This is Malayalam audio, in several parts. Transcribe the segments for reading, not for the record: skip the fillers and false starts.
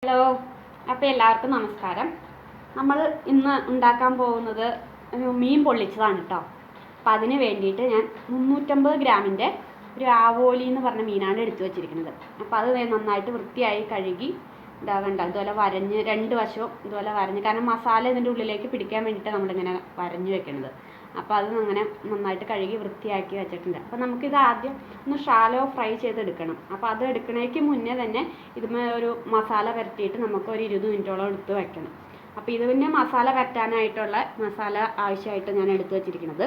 ഹലോ, അപ്പോൾ എല്ലാവർക്കും നമസ്കാരം. നമ്മൾ ഇന്ന് ഉണ്ടാക്കാൻ പോകുന്നത് മീൻ പൊള്ളിച്ചതാണ് കേട്ടോ. അപ്പോൾ അതിന് വേണ്ടിയിട്ട് ഞാൻ 350 ഗ്രാമിൻ്റെ ഒരു ആവോലി എന്ന് പറഞ്ഞ മീനാണ് എടുത്തു വെച്ചിരിക്കുന്നത്. അപ്പോൾ അത് നന്നായിട്ട് വൃത്തിയായി കഴുകി ഇതാകണ്ട ഇതുപോലെ വരഞ്ഞ് 2 വശവും ഇതുപോലെ വരഞ്ഞ്, കാരണം മസാല ഇതിൻ്റെ ഉള്ളിലേക്ക് പിടിക്കാൻ വേണ്ടിയിട്ടാണ് നമ്മളിങ്ങനെ വരഞ്ഞ് വെക്കുന്നത്. അപ്പോൾ അത് അങ്ങനെ നന്നായിട്ട് കഴുകി വൃത്തിയാക്കി വെച്ചിട്ടുണ്ട്. അപ്പോൾ നമുക്കിത് ആദ്യം ഒന്ന് ഷാലോ ഫ്രൈ ചെയ്തെടുക്കണം. അപ്പോൾ അത് എടുക്കണേക്ക് മുന്നേ തന്നെ ഇതുമേ ഒരു മസാല പുരട്ടിയിട്ട് നമുക്ക് ഒരു 20 മിനിറ്റോളം എടുത്ത് വെക്കണം. അപ്പോൾ ഇത് പിന്നെ മസാല പരട്ടാനായിട്ടുള്ള മസാല ആവശ്യമായിട്ട് ഞാൻ എടുത്ത് വെച്ചിരിക്കുന്നത്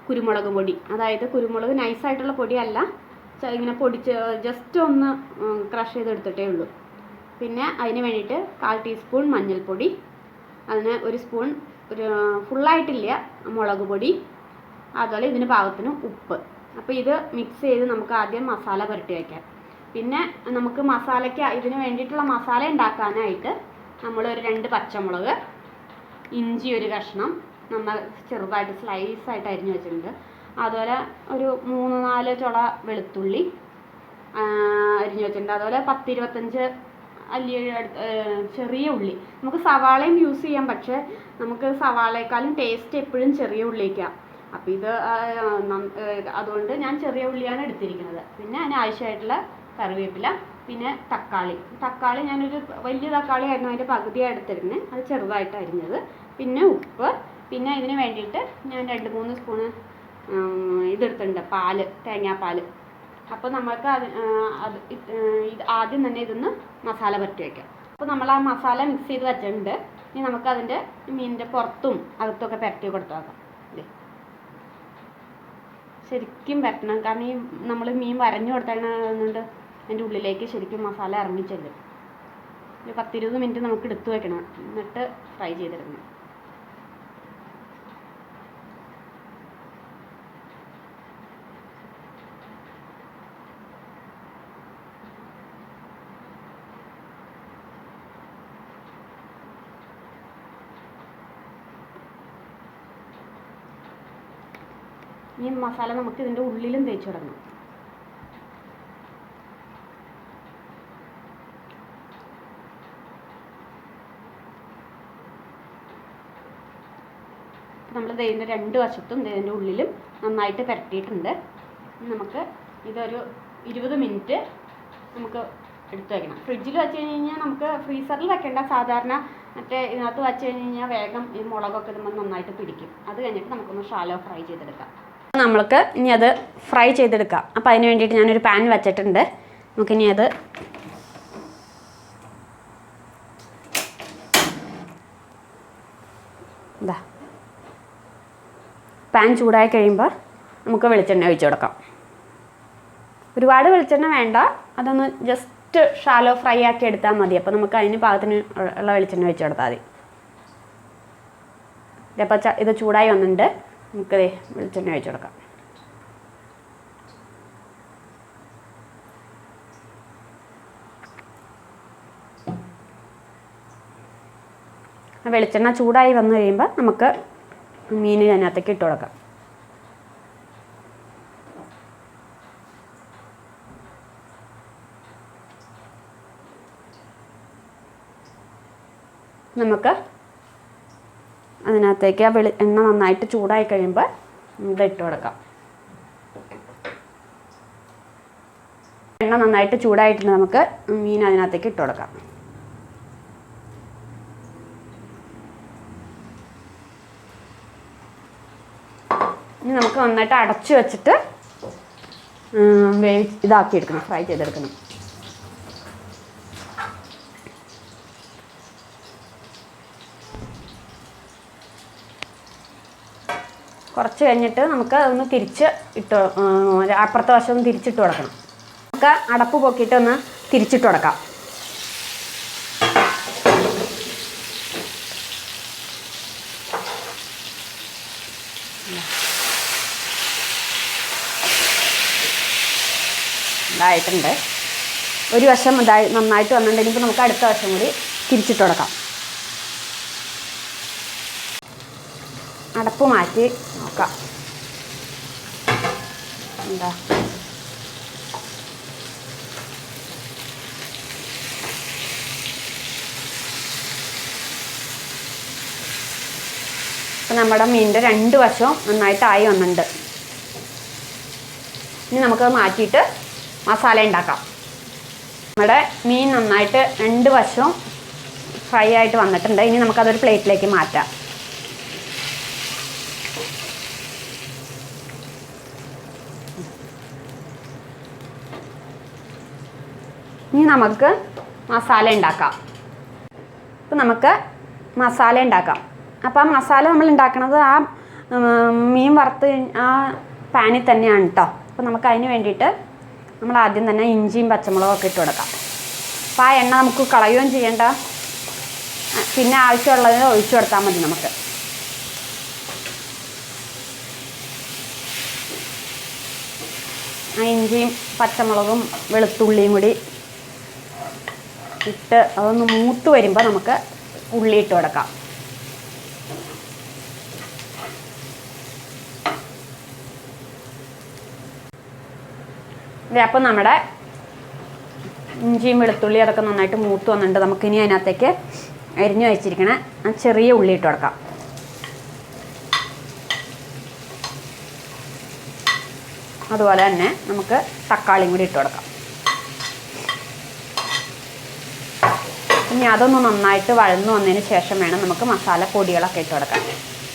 കുരുമുളക് പൊടി, അതായത് കുരുമുളക് നൈസായിട്ടുള്ള പൊടിയല്ല, ഇങ്ങനെ പൊടിച്ച് ജസ്റ്റ് ഒന്ന് ക്രഷ് ചെയ്തെടുത്തിട്ടേ ഉള്ളൂ. പിന്നെ അതിന് വേണ്ടിയിട്ട് 1/4 ടീസ്പൂൺ മഞ്ഞൾപ്പൊടി, അതിന് 1 സ്പൂൺ ഒരു ഫുള്ളായിട്ടില്ല മുളക് പൊടി, അതുപോലെ ഇതിന് പാകത്തിന് ഉപ്പ്. അപ്പോൾ ഇത് മിക്സ് ചെയ്ത് നമുക്ക് ആദ്യം മസാല പുരട്ടി വയ്ക്കാം. പിന്നെ നമുക്ക് മസാലയ്ക്ക് ഇതിന് വേണ്ടിയിട്ടുള്ള മസാല ഉണ്ടാക്കാനായിട്ട് നമ്മളൊരു 2 പച്ചമുളക്, ഇഞ്ചി ഒരു കഷ്ണം നന്നായി ചെറുതായിട്ട് സ്ലൈസായിട്ട് അരിഞ്ഞ് വെച്ചിട്ടുണ്ട്. അതുപോലെ ഒരു 3-4 ചുള വെളുത്തുള്ളി അരിഞ്ഞ് വെച്ചിട്ടുണ്ട്. അതുപോലെ 10-25 അല്ലി ചെറിയ ഉള്ളി. നമുക്ക് സവാളയും യൂസ് ചെയ്യാം, പക്ഷേ നമുക്ക് സവാളയെക്കാളും ടേസ്റ്റ് എപ്പോഴും ചെറിയ ഉള്ളിക്കാണ്. അപ്പോൾ ഇത് അതുകൊണ്ട് ഞാൻ ചെറിയ ഉള്ളിയാണ് എടുത്തിരിക്കുന്നത്. പിന്നെ അതിന് ആവശ്യമായിട്ടുള്ള കറിവേപ്പില, പിന്നെ തക്കാളി ഞാനൊരു വലിയ തക്കാളി ആയിരുന്നു, അതിൻ്റെ പകുതിയാണ് എടുത്തിരുന്നത്, അത് ചെറുതായിട്ട് അരിഞ്ഞത്. പിന്നെ ഉപ്പ്. പിന്നെ ഇതിന് വേണ്ടിയിട്ട് ഞാൻ 2-3 സ്പൂണ് ഇതെടുത്തിട്ടുണ്ട്, തേങ്ങാപ്പാൽ. അപ്പോൾ നമുക്ക് ഇത് ആദ്യം തന്നെ ഇതൊന്ന് മസാല പുരട്ടി വയ്ക്കാം. അപ്പോൾ നമ്മൾ ആ മസാല മിക്സ് ചെയ്ത് വെച്ചിട്ടുണ്ട്. ഇനി നമുക്കതിൻ്റെ മീനിൻ്റെ പുറത്തും അകത്തൊക്കെ പുരട്ടി കൊടുത്തു നോക്കാം. ശരിക്കും പരട്ടണം, കാരണം ഈ നമ്മൾ മീൻ വരഞ്ഞു കൊടുത്തതുകൊണ്ട് അതിൻ്റെ ഉള്ളിലേക്ക് ശരിക്കും മസാല ഇറങ്ങിച്ചെല്ലും. ഒരു 10-20 മിനിറ്റ് നമുക്ക് എടുത്തു വെക്കണം, എന്നിട്ട് ഫ്രൈ ചെയ്തെടുക്കണം. ഈ മസാല നമുക്ക് ഇതിൻ്റെ ഉള്ളിലും തേച്ച് തുടങ്ങണം. നമ്മൾ ഇതിൻ്റെ 2 വശത്തും ഇതിൻ്റെ ഉള്ളിലും നന്നായിട്ട് പുരട്ടിയിട്ടുണ്ട്. നമുക്ക് ഇതൊരു 20 മിനിറ്റ് നമുക്ക് എടുത്ത് വയ്ക്കണം. ഫ്രിഡ്ജിൽ വെച്ച് കഴിഞ്ഞാൽ നമുക്ക് ഫ്രീസറിൽ വെക്കേണ്ട, സാധാരണ മറ്റേ ഇതിനകത്ത് വെച്ച് കഴിഞ്ഞാൽ വേഗം ഈ മുളകൊക്കെ നമ്മൾ നന്നായിട്ട് പിടിക്കും. അത് കഴിഞ്ഞിട്ട് നമുക്കൊന്ന് ഷാലോ ഫ്രൈ ചെയ്തെടുക്കാം. നമ്മൾക്ക് ഇനി അത് ഫ്രൈ ചെയ്തെടുക്കാം. അപ്പോൾ അതിന് വേണ്ടിയിട്ട് ഞാനൊരു പാൻ വെച്ചിട്ടുണ്ട്. നമുക്കിനി അത് പാൻ ചൂടായി കഴിയുമ്പോൾ നമുക്ക് വെളിച്ചെണ്ണ ഒഴിച്ച് കൊടുക്കാം. ഒരുപാട് വെളിച്ചെണ്ണ വേണ്ട, അതൊന്ന് ജസ്റ്റ് ഷാലോ ഫ്രൈ ആക്കി എടുത്താൽ മതി. അപ്പോൾ നമുക്ക് അതിന് പാകത്തിന് ഉള്ള വെളിച്ചെണ്ണ ഒഴിച്ച് കൊടുത്താൽ മതി. അപ്പോൾ ഇത് ചൂടായി വന്നിട്ടുണ്ട്, നമുക്ക് വെളിച്ചെണ്ണ ഒഴിച്ച് കൊടുക്കാം. വെളിച്ചെണ്ണ ചൂടായി വന്നു കഴിയുമ്പോൾ നമുക്ക് മീൻ അതിനകത്തേക്ക് ഇട്ട് കൊടുക്കാം. നമുക്ക് അതിനകത്തേക്ക് ആ എണ്ണ നന്നായിട്ട് ചൂടായി കഴിയുമ്പോൾ ഇതിട്ട് കൊടുക്കാം. എണ്ണ നന്നായിട്ട് ചൂടായിട്ടുണ്ട്, നമുക്ക് മീൻ അതിനകത്തേക്ക് ഇട്ട് കൊടുക്കാം. ഇനി നമുക്ക് നന്നായിട്ട് അടച്ചു വെച്ചിട്ട് ഇതാക്കിയെടുക്കണം, ഫ്രൈ ചെയ്തെടുക്കണം. കുറച്ച് കഴിഞ്ഞിട്ട് നമുക്ക് അതൊന്ന് അപ്പുറത്തെ വശം ഒന്ന് തിരിച്ചിട്ട് കൊടുക്കണം. നമുക്ക് അടപ്പ് പൊക്കിയിട്ട് ഒന്ന് തിരിച്ചിട്ട് കൊടുക്കാം. ഇതായിട്ടുണ്ട്. ഒരു വശം നന്നായിട്ട് വന്നിട്ടുണ്ടെങ്കിൽ നമുക്ക് അടുത്ത വശം കൂടി തിരിച്ചിട്ട് കൊടുക്കാം. അടപ്പ് മാറ്റി നോക്കാം. അപ്പോൾ നമ്മുടെ മീനിൻ്റെ 2 വശവും നന്നായിട്ടായി വന്നിട്ടുണ്ട്. ഇനി നമുക്കത് മാറ്റിയിട്ട് മസാല ഉണ്ടാക്കാം. നമ്മുടെ മീൻ നന്നായിട്ട് 2 വശവും ഫ്രൈ ആയിട്ട് വന്നിട്ടുണ്ട്. ഇനി നമുക്കതൊരു പ്ലേറ്റിലേക്ക് മാറ്റാം. ഇനി നമുക്ക് മസാല ഉണ്ടാക്കാം. അപ്പോൾ നമുക്ക് മസാല ഉണ്ടാക്കാം. അപ്പോൾ ആ മസാല നമ്മൾ ഉണ്ടാക്കുന്നത് ആ മീൻ വറുത്ത് ആ പാനിൽ തന്നെയാണ് കേട്ടോ. അപ്പോൾ നമുക്ക് അതിന് വേണ്ടിയിട്ട് നമ്മൾ ആദ്യം തന്നെ ഇഞ്ചിയും പച്ചമുളകൊക്കെ ഇട്ട് കൊടുക്കാം. അപ്പോൾ ആ എണ്ണ നമുക്ക് കളയുകയും ചെയ്യേണ്ട, പിന്നെ ആവശ്യമുള്ളത് ഒഴിച്ചു കൊടുത്താൽ മതി. നമുക്ക് ആ ഇഞ്ചിയും പച്ചമുളകും വെളുത്തുള്ളിയും കൂടി ഇട്ട് അതൊന്ന് മൂത്ത് വരുമ്പോൾ നമുക്ക് ഉള്ളി ഇട്ട് കൊടുക്കാം. അപ്പോൾ നമ്മുടെ ഇഞ്ചിയും വെളുത്തുള്ളി അതൊക്കെ നന്നായിട്ട് മൂത്ത് വന്നിട്ടുണ്ട്. നമുക്കിനി അതിനകത്തേക്ക് അരിഞ്ഞു വെച്ചിരിക്കണ ആ ചെറിയ ഉള്ളി ഇട്ട് കൊടുക്കാം. അതുപോലെ തന്നെ നമുക്ക് തക്കാളിയും കൂടി ഇട്ട് കൊടുക്കാം. ഇനി അതൊന്ന് നന്നായിട്ട് വഴന്നു വന്നതിന് ശേഷം വേണം നമുക്ക് മസാല പൊടികളൊക്കെ ഇട്ട് കൊടുക്കാൻ.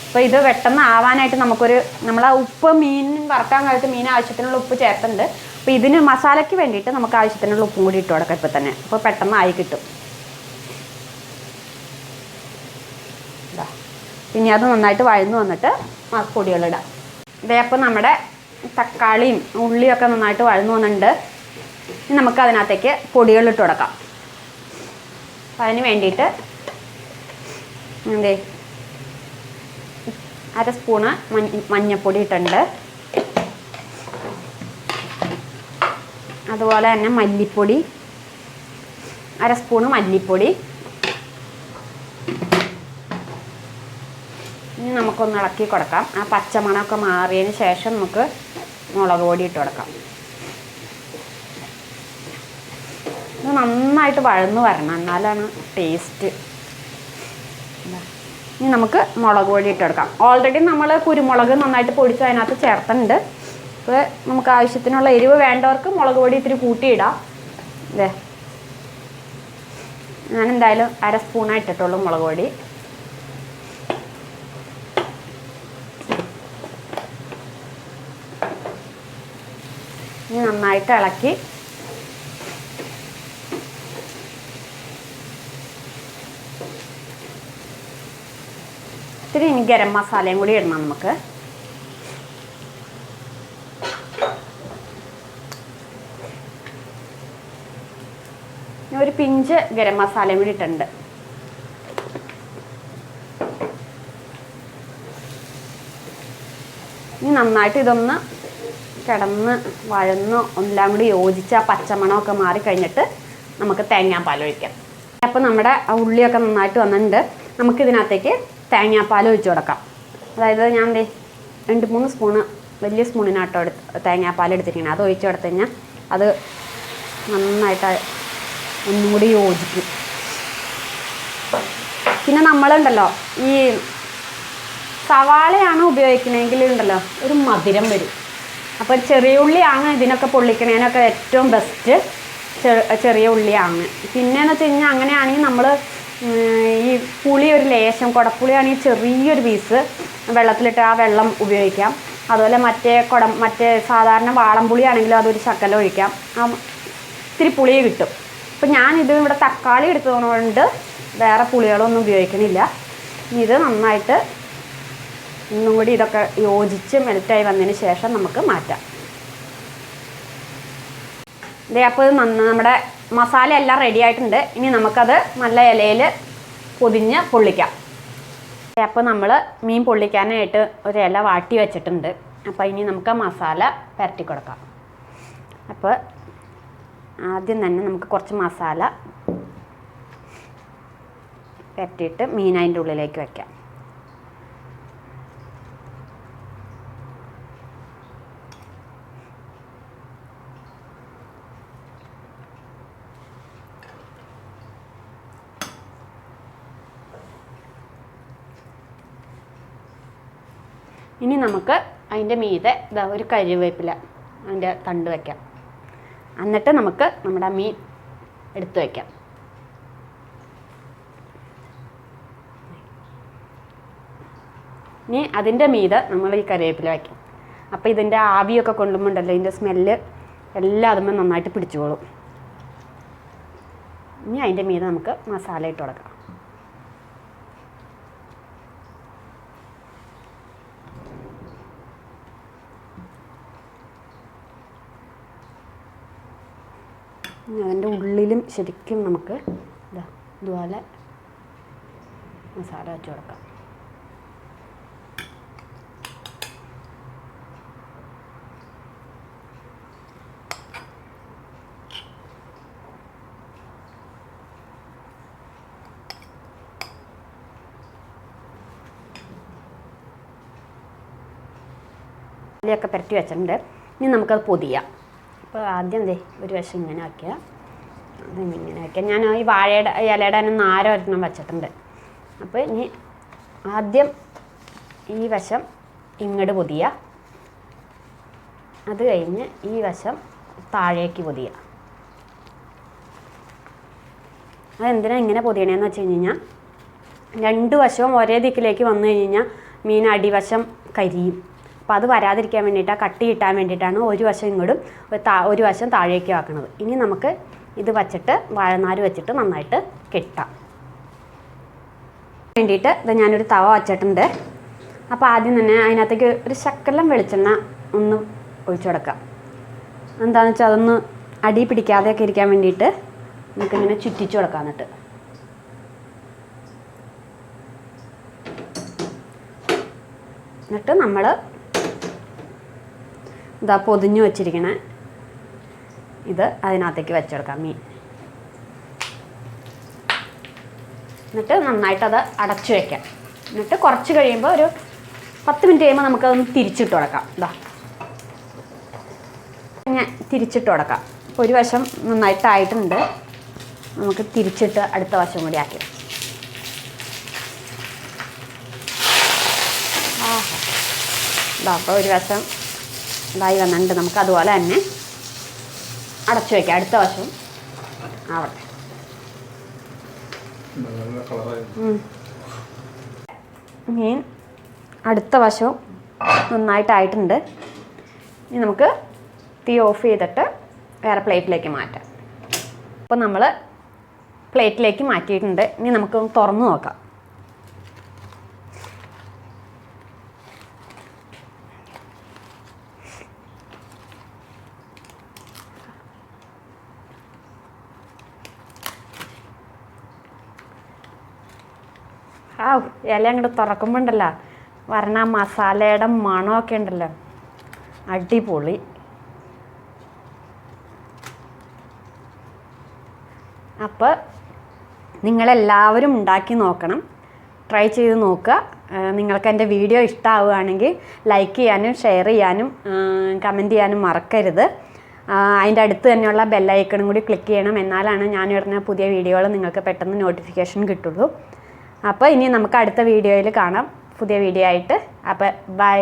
അപ്പോൾ ഇത് പെട്ടെന്ന് ആവാനായിട്ട് നമ്മൾ ആ ഉപ്പ് മീൻ വറുക്കാൻ കാലത്ത് മീൻ ആവശ്യത്തിനുള്ള ഉപ്പ് ചേർത്തുണ്ട്. അപ്പോൾ ഇതിന് മസാലയ്ക്ക് വേണ്ടിയിട്ട് നമുക്ക് ആവശ്യത്തിനുള്ള ഉപ്പും കൂടി ഇട്ട് കൊടുക്കാം ഇപ്പോൾ തന്നെ. അപ്പോൾ പെട്ടെന്ന് ആയി കിട്ടും. പിന്നെ അത് നന്നായിട്ട് വഴന്നു വന്നിട്ട് പൊടികളിടാം. അപ്പോൾ നമ്മുടെ തക്കാളിയും ഉള്ളിയൊക്കെ നന്നായിട്ട് വഴന്നു വന്നിട്ടുണ്ട്. ഇനി നമുക്ക് അതിനകത്തേക്ക് പൊടികളിട്ട് കൊടുക്കാം. അപ്പം അതിന് വേണ്ടിയിട്ട് അര സ്പൂണ് മഞ്ഞൾപ്പൊടി ഇട്ടുണ്ട്. അതുപോലെ തന്നെ മല്ലിപ്പൊടി, അര സ്പൂണ് മല്ലിപ്പൊടി. ഇനി നമുക്കൊന്ന് ഇളക്കി കൊടുക്കാം. ആ പച്ചമണമൊക്കെ മാറിയതിന് ശേഷം നമുക്ക് മുളക് പൊടി ഇട്ട് കൊടുക്കാം. ഇത് നന്നായിട്ട് വഴന്നു വരണം, എന്നാലാണ് ടേസ്റ്റ്. ഇനി നമുക്ക് മുളക് പൊടി ഇട്ട് കൊടുക്കാം. ഓൾറെഡി നമ്മൾ കുരുമുളക് നന്നായിട്ട് പൊടിച്ച് അതിനകത്ത് ചേർത്തിട്ടുണ്ട്. അപ്പോൾ നമുക്ക് ആവശ്യത്തിനുള്ള എരിവ് വേണ്ടവർക്ക് മുളക് പൊടി ഇത്തിരി കൂട്ടിയിടാം. അല്ലേ, ഞാൻ എന്തായാലും അര സ്പൂണാണ് ഇട്ടിട്ടുള്ളൂ മുളക് പൊടി. ഇനി നന്നായിട്ട് ഇളക്കി ഇത്തിരി ഇനി ഗരം മസാലയും കൂടി ഇടണം നമുക്ക്. ഒരു പിഞ്ച് ഗരം മസാലയും കൂടി ഇട്ടിട്ടുണ്ട്. ഇനി നന്നായിട്ട് ഇതൊന്ന് കിടന്ന് വഴന്ന് എല്ലാം കൂടി യോജിച്ച് ആ പച്ചമണമൊക്കെ മാറിക്കഴിഞ്ഞിട്ട് നമുക്ക് തേങ്ങാപ്പാൽ ഒഴിക്കാം. അപ്പോൾ നമ്മുടെ ആ ഉള്ളിയൊക്കെ നന്നായിട്ട് വന്നിട്ടുണ്ട്. നമുക്കിതിനകത്തേക്ക് തേങ്ങാപ്പാൽ ഒഴിച്ച് കൊടുക്കാം. അതായത് ഞാൻ 2-3 സ്പൂണ് വലിയ സ്പൂണിനാട്ടോ തേങ്ങാപ്പാൽ എടുത്തിരിക്കണം. അത് ഒഴിച്ച് കൊടുത്തു കഴിഞ്ഞാൽ അത് നന്നായിട്ട് ഒന്നും കൂടി യോജിക്കും. പിന്നെ നമ്മളുണ്ടല്ലോ ഈ സവാളയാണ് ഉപയോഗിക്കണമെങ്കിൽ ഉണ്ടല്ലോ ഒരു മധുരം വരും. അപ്പോൾ ചെറിയ ഉള്ളിയാണ് ഇതിനൊക്കെ പൊള്ളിക്കണേനൊക്കെ ഏറ്റവും ബെസ്റ്റ്. ചെറിയ ഉള്ളിയാണ്. പിന്നെയെന്ന് വെച്ച് കഴിഞ്ഞാൽ അങ്ങനെയാണെങ്കിൽ നമ്മൾ ഈ പുളി ഒരു ലേശം, കുടപ്പുളിയാണെങ്കിൽ ചെറിയൊരു പീസ് വെള്ളത്തിലിട്ട് ആ വെള്ളം ഉപയോഗിക്കാം. അതുപോലെ മറ്റേ സാധാരണ വാളംപുളിയാണെങ്കിലും അതൊരു ശകലം ഒഴിക്കാം. ഇത്തിരി പുളി കിട്ടും. അപ്പം ഞാനിത് ഇവിടെ തക്കാളി എടുത്തതുകൊണ്ട് വേറെ പുളികളൊന്നും ഉപയോഗിക്കണില്ല. ഇത് നന്നായിട്ട് ഒന്നും കൂടി ഇതൊക്കെ യോജിച്ച് മെൽറ്റായി വന്നതിന് ശേഷം നമുക്ക് മാറ്റാം. അപ്പോൾ നമ്മുടെ മസാല എല്ലാം റെഡി ആയിട്ടുണ്ട്. ഇനി നമുക്കത് നല്ല ഇലയിൽ പൊതിഞ്ഞ് പൊള്ളിക്കാം. അപ്പോൾ നമ്മൾ മീൻ പൊള്ളിക്കാനായിട്ട് ഒരു ഇല വാട്ടി വെച്ചിട്ടുണ്ട്. അപ്പോൾ ഇനി നമുക്ക് മസാല പുരട്ടി കൊടുക്കാം. അപ്പോൾ ആദ്യം തന്നെ നമുക്ക് കുറച്ച് മസാല പുരട്ടിയിട്ട് മീൻ അതിൻ്റെ ഉള്ളിലേക്ക് വയ്ക്കാം. ഇനി നമുക്ക് അതിൻ്റെ മീതെ ഇതാ ഒരു കരിവേപ്പില അതിൻ്റെ തണ്ട് വയ്ക്കാം. എന്നിട്ട് നമുക്ക് നമ്മുടെ മീൻ എടുത്ത് വയ്ക്കാം. ഇനി അതിൻ്റെ മീതെ നമ്മൾ ഈ കരിവേപ്പില വയ്ക്കാം. അപ്പോൾ ഇതിൻ്റെ ആവിയൊക്കെ കൊള്ളുമ്പോണ്ടല്ലോ ഇതിൻ്റെ സ്മെല്ല് എല്ലാം അതുമ്പോൾ നന്നായിട്ട് പിടിച്ചോളും. ഇനി അതിൻ്റെ മീതെ നമുക്ക് മസാല ഇട്ട് കൊടുക്കാം. അതിൻ്റെ ഉള്ളിലും ശരിക്കും നമുക്ക് ഇതുപോലെ മസാല വെച്ച് കൊടുക്കാം. ഒക്കെ പുരട്ടി വെച്ചിട്ടുണ്ട്. ഇനി നമുക്കത് പൊതിയാം. അപ്പോൾ ആദ്യം ഒരു വശം ഇങ്ങനെ വയ്ക്കുക, ഇങ്ങനെ വയ്ക്കുക. ഞാൻ ഈ വാഴയുടെ ഇലയുടെ തന്നെ നാര ഒരെണ്ണം വെച്ചിട്ടുണ്ട്. അപ്പോൾ ഇനി ആദ്യം ഈ വശം ഇങ്ങോട്ട് പൊതിയുക, അത് കഴിഞ്ഞ് ഈ വശം താഴേക്ക് പൊതിയുക. അതെന്തിനാണ് ഇങ്ങനെ പൊതിയണേന്ന് വെച്ച് കഴിഞ്ഞാൽ രണ്ട് വശവും ഒരേ ദിക്കിലേക്ക് വന്നു കഴിഞ്ഞാൽ മീൻ അടിവശം കരിയും. അപ്പോൾ അത് വരാതിരിക്കാൻ വേണ്ടിയിട്ടാണ്, കട്ടി കിട്ടാൻ വേണ്ടിയിട്ടാണ് ഒരു വശം ഇങ്ങോട്ടും ഒരു വശം താഴേക്ക് ആക്കുന്നത്. ഇനി നമുക്ക് ഇത് വച്ചിട്ട് വാഴനാര് വെച്ചിട്ട് നന്നായിട്ട് കെട്ടാം. വേണ്ടിയിട്ട് ഇത് ഞാനൊരു തവ വച്ചിട്ടുണ്ട്. അപ്പോൾ ആദ്യം തന്നെ അതിനകത്തേക്ക് ഒരു ശകലം വെളിച്ചെണ്ണ ഒന്ന് ഒഴിച്ചു കൊടുക്കാം. എന്താണെന്ന് വെച്ചാൽ അതൊന്ന് അടി പിടിക്കാതെയൊക്കെ ഇരിക്കാൻ വേണ്ടിയിട്ട് നമുക്കിങ്ങനെ ചുറ്റിച്ചു കൊടുക്കാം. എന്നിട്ട് നമ്മൾ ഇതാ പൊതിഞ്ഞു വച്ചിരിക്കണ ഇത് അതിനകത്തേക്ക് വെച്ചെടുക്കാം മീൻ. എന്നിട്ട് നന്നായിട്ടത് അടച്ചു വയ്ക്കാം. എന്നിട്ട് കുറച്ച് കഴിയുമ്പോൾ ഒരു 10 മിനിറ്റ് കഴിയുമ്പോൾ നമുക്കതൊന്ന് തിരിച്ചിട്ട് കൊടുക്കാം. ഞാൻ തിരിച്ചിട്ട് കൊടുക്കാം. ഒരു വശം നന്നായിട്ടായിട്ടുണ്ട്, നമുക്ക് തിരിച്ചിട്ട് അടുത്ത വശം കൂടി ആക്കി. അപ്പോൾ ഒരു വശം ഇതായി വന്നിട്ടുണ്ട്. നമുക്ക് അതുപോലെ തന്നെ അടച്ചു വയ്ക്കാം. അടുത്ത വശം ആവട്ടെ. മീൻ അടുത്ത വശവും നന്നായിട്ടായിട്ടുണ്ട്. ഇനി നമുക്ക് തീ ഓഫ് ചെയ്തിട്ട് വേറെ പ്ലേറ്റിലേക്ക് മാറ്റാം. അപ്പോൾ നമ്മൾ പ്ലേറ്റിലേക്ക് മാറ്റിയിട്ടുണ്ട്. ഇനി നമുക്ക് തുറന്നു നോക്കാം. ഇല അങ്ങോട്ട് തുറക്കുമ്പോൾ ഉണ്ടല്ലോ വരണ മസാലയുടെ മണമൊക്കെ ഉണ്ടല്ലോ, അടിപൊളി. അപ്പോൾ നിങ്ങളെല്ലാവരും ഉണ്ടാക്കി നോക്കണം, ട്രൈ ചെയ്ത് നോക്കുക. നിങ്ങൾക്ക് എൻ്റെ വീഡിയോ ഇഷ്ടമാവുകയാണെങ്കിൽ ലൈക്ക് ചെയ്യാനും ഷെയർ ചെയ്യാനും കമൻറ്റ് ചെയ്യാനും മറക്കരുത്. അതിൻ്റെ അടുത്ത് തന്നെയുള്ള ബെല്ലൈക്കണും കൂടി ക്ലിക്ക് ചെയ്യണം. എന്നാലാണ് ഞാൻ ഇടുന്ന പുതിയ വീഡിയോകൾ നിങ്ങൾക്ക് പെട്ടെന്ന് നോട്ടിഫിക്കേഷൻ കിട്ടുള്ളൂ. അപ്പോൾ ഇനി നമുക്ക് അടുത്ത വീഡിയോയിൽ കാണാം, പുതിയ വീഡിയോ ആയിട്ട്. അപ്പോൾ ബൈ.